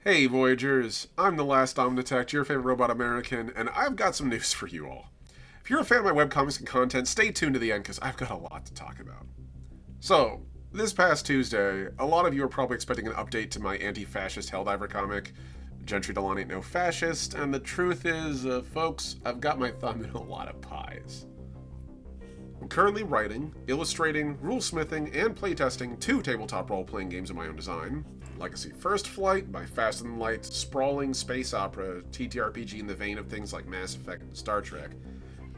Hey Voyagers, I'm the last Omnitect, your favorite robot American, and I've got some news for you all. If you're a fan of my webcomics and content, stay tuned to the end because I've got a lot to talk about. So, this past Tuesday, a lot of you are probably expecting an update to my anti-fascist Helldiver comic, Gentry Delon Ain't No Fascist, and the truth is, folks, I've got my thumb in a lot of pies. I'm currently writing, illustrating, rulesmithing, and playtesting 2 tabletop role-playing games of my own design. Legacy First Flight, my faster than light, sprawling space opera TTRPG in the vein of things like Mass Effect and Star Trek.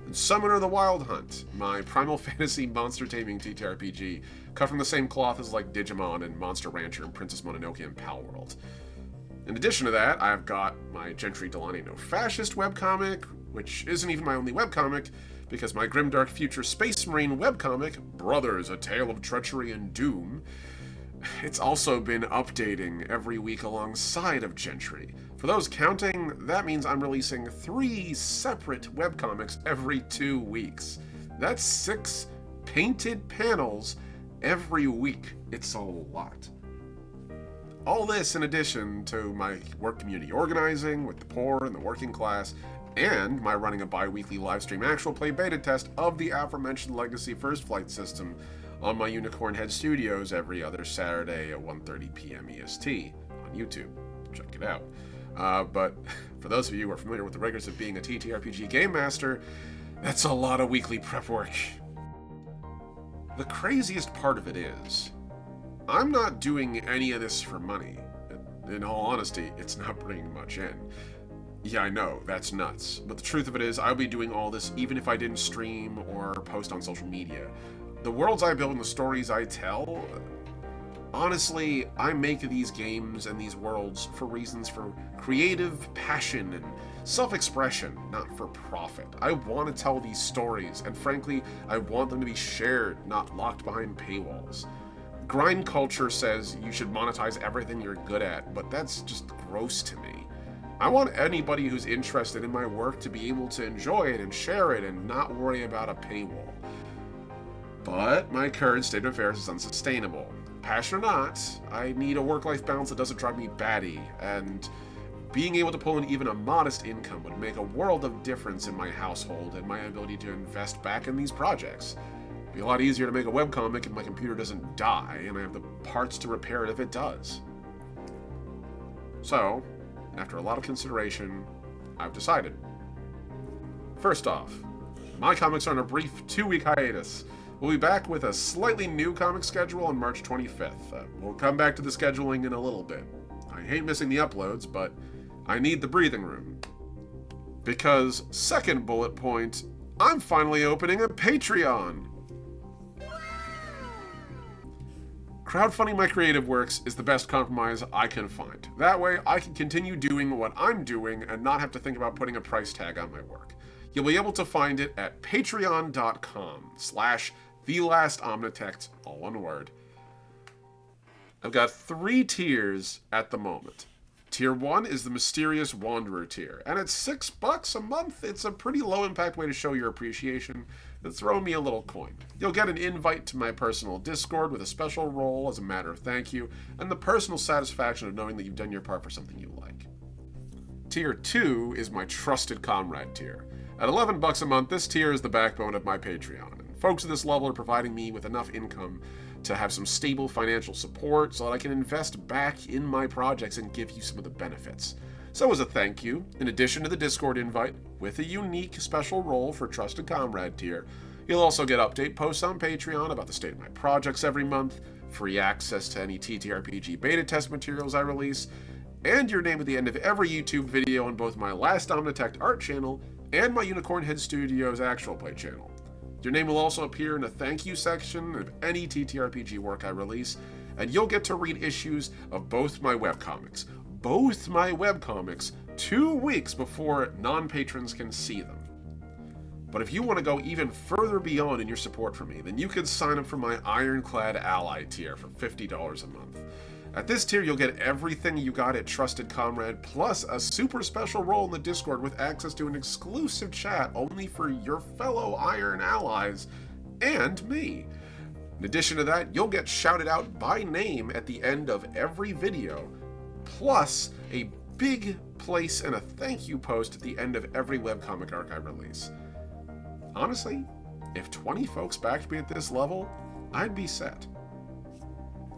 And Summoner the Wild Hunt, my primal fantasy monster taming TTRPG, cut from the same cloth as like Digimon and Monster Rancher and Princess Mononoke and Palworld. In addition to that, I've got my Gentry Delon Ain't No Fascist webcomic, which isn't even my only webcomic, because my grimdark future space marine webcomic, Brothers, A Tale of Treachery and Doom, it's also been updating every week alongside of Gentry. For those counting, that means I'm releasing 3 separate webcomics every 2 weeks. That's 6 painted panels every week. It's a lot. All this in addition to my work community organizing with the poor and the working class, and my running a bi-weekly livestream actual play beta test of the aforementioned Legacy First Flight system on my Unicorn Head Studios every other Saturday at 1:30 p.m. EST on YouTube. Check it out. But for those of you who are familiar with the rigors of being a TTRPG game master, that's a lot of weekly prep work. The craziest part of it is, I'm not doing any of this for money. In all honesty, it's not bringing much in. Yeah, I know, that's nuts. But the truth of it is, I'll be doing all this even if I didn't stream or post on social media. The worlds I build and the stories I tell, honestly, I make these games and these worlds for reasons for creative passion and self-expression, not for profit. I want to tell these stories, and frankly, I want them to be shared, not locked behind paywalls. Grind culture says you should monetize everything you're good at, but that's just gross to me. I want anybody who's interested in my work to be able to enjoy it and share it and not worry about a paywall. But my current state of affairs is unsustainable. Passion or not, I need a work-life balance that doesn't drive me batty, and being able to pull in even a modest income would make a world of difference in my household and my ability to invest back in these projects. It'd be a lot easier to make a webcomic if my computer doesn't die and I have the parts to repair it if it does. So, after a lot of consideration, I've decided. First off, my comics are on a brief 2-week hiatus. We'll be back with a slightly new comic schedule on March 25th. We'll come back to the scheduling in a little bit. I hate missing the uploads, but I need the breathing room. Because, second bullet point, I'm finally opening a Patreon! Crowdfunding my creative works is the best compromise I can find. That way, I can continue doing what I'm doing and not have to think about putting a price tag on my work. You'll be able to find it at patreon.com/TheLastOmnitect, all one word. I've got 3 tiers at the moment. Tier 1 is the Mysterious Wanderer tier, and at $6 a month, it's a pretty low-impact way to show your appreciation and throw me a little coin. You'll get an invite to my personal Discord with a special role as a matter of thank you, and the personal satisfaction of knowing that you've done your part for something you like. Tier 2 is my Trusted Comrade tier. At $11 a month, this tier is the backbone of my Patreon, and folks at this level are providing me with enough income to have some stable financial support so that I can invest back in my projects and give you some of the benefits. So as a thank you, in addition to the Discord invite, with a unique special role for Trusted Comrade tier, you'll also get update posts on Patreon about the state of my projects every month, free access to any TTRPG beta test materials I release, and your name at the end of every YouTube video on both my Last Omnitect art channel and my Unicorn Head Studios actual play channel. Your name will also appear in a thank you section of any TTRPG work I release, and you'll get to read issues of both my webcomics. Both my webcomics 2 weeks before non-patrons can see them. But if you want to go even further beyond in your support for me, then you can sign up for my Ironclad Ally tier for $50 a month. At this tier, you'll get everything you got at Trusted Comrade, plus a super special role in the Discord with access to an exclusive chat only for your fellow Iron allies and me. In addition to that, you'll get shouted out by name at the end of every video, plus a big place and a thank you post at the end of every webcomic arc I release. Honestly, if 20 folks backed me at this level, I'd be set.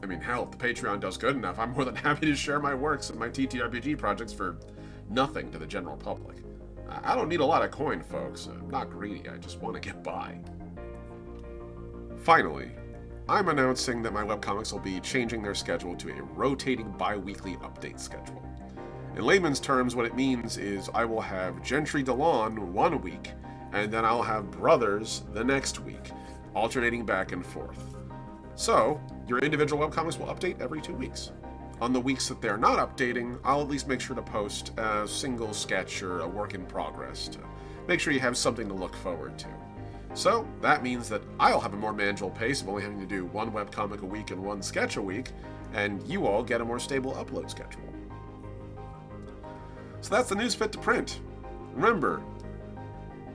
I mean, hell, if the Patreon does good enough, I'm more than happy to share my works and my TTRPG projects for nothing to the general public. I don't need a lot of coin, folks. I'm not greedy, I just want to get by. Finally, I'm announcing that my webcomics will be changing their schedule to a rotating bi-weekly update schedule. In layman's terms, what it means is I will have Gentry Delon one week, and then I'll have Brothers the next week, alternating back and forth. So, your individual webcomics will update every 2 weeks. On the weeks that they're not updating, I'll at least make sure to post a single sketch or a work in progress to make sure you have something to look forward to. So, that means that I'll have a more manageable pace of only having to do one webcomic a week and one sketch a week, and you all get a more stable upload schedule. So that's the news fit to print. Remember,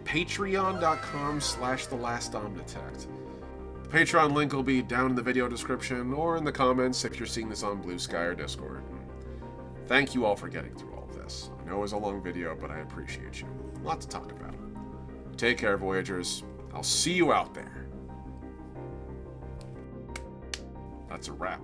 patreon.com/thelast-omnitect. The Patreon link will be down in the video description or in the comments if you're seeing this on Blue Sky or Discord. Thank you all for getting through all of this. I know it was a long video, but I appreciate you. A lot to talk about. Take care, Voyagers. I'll see you out there. That's a wrap.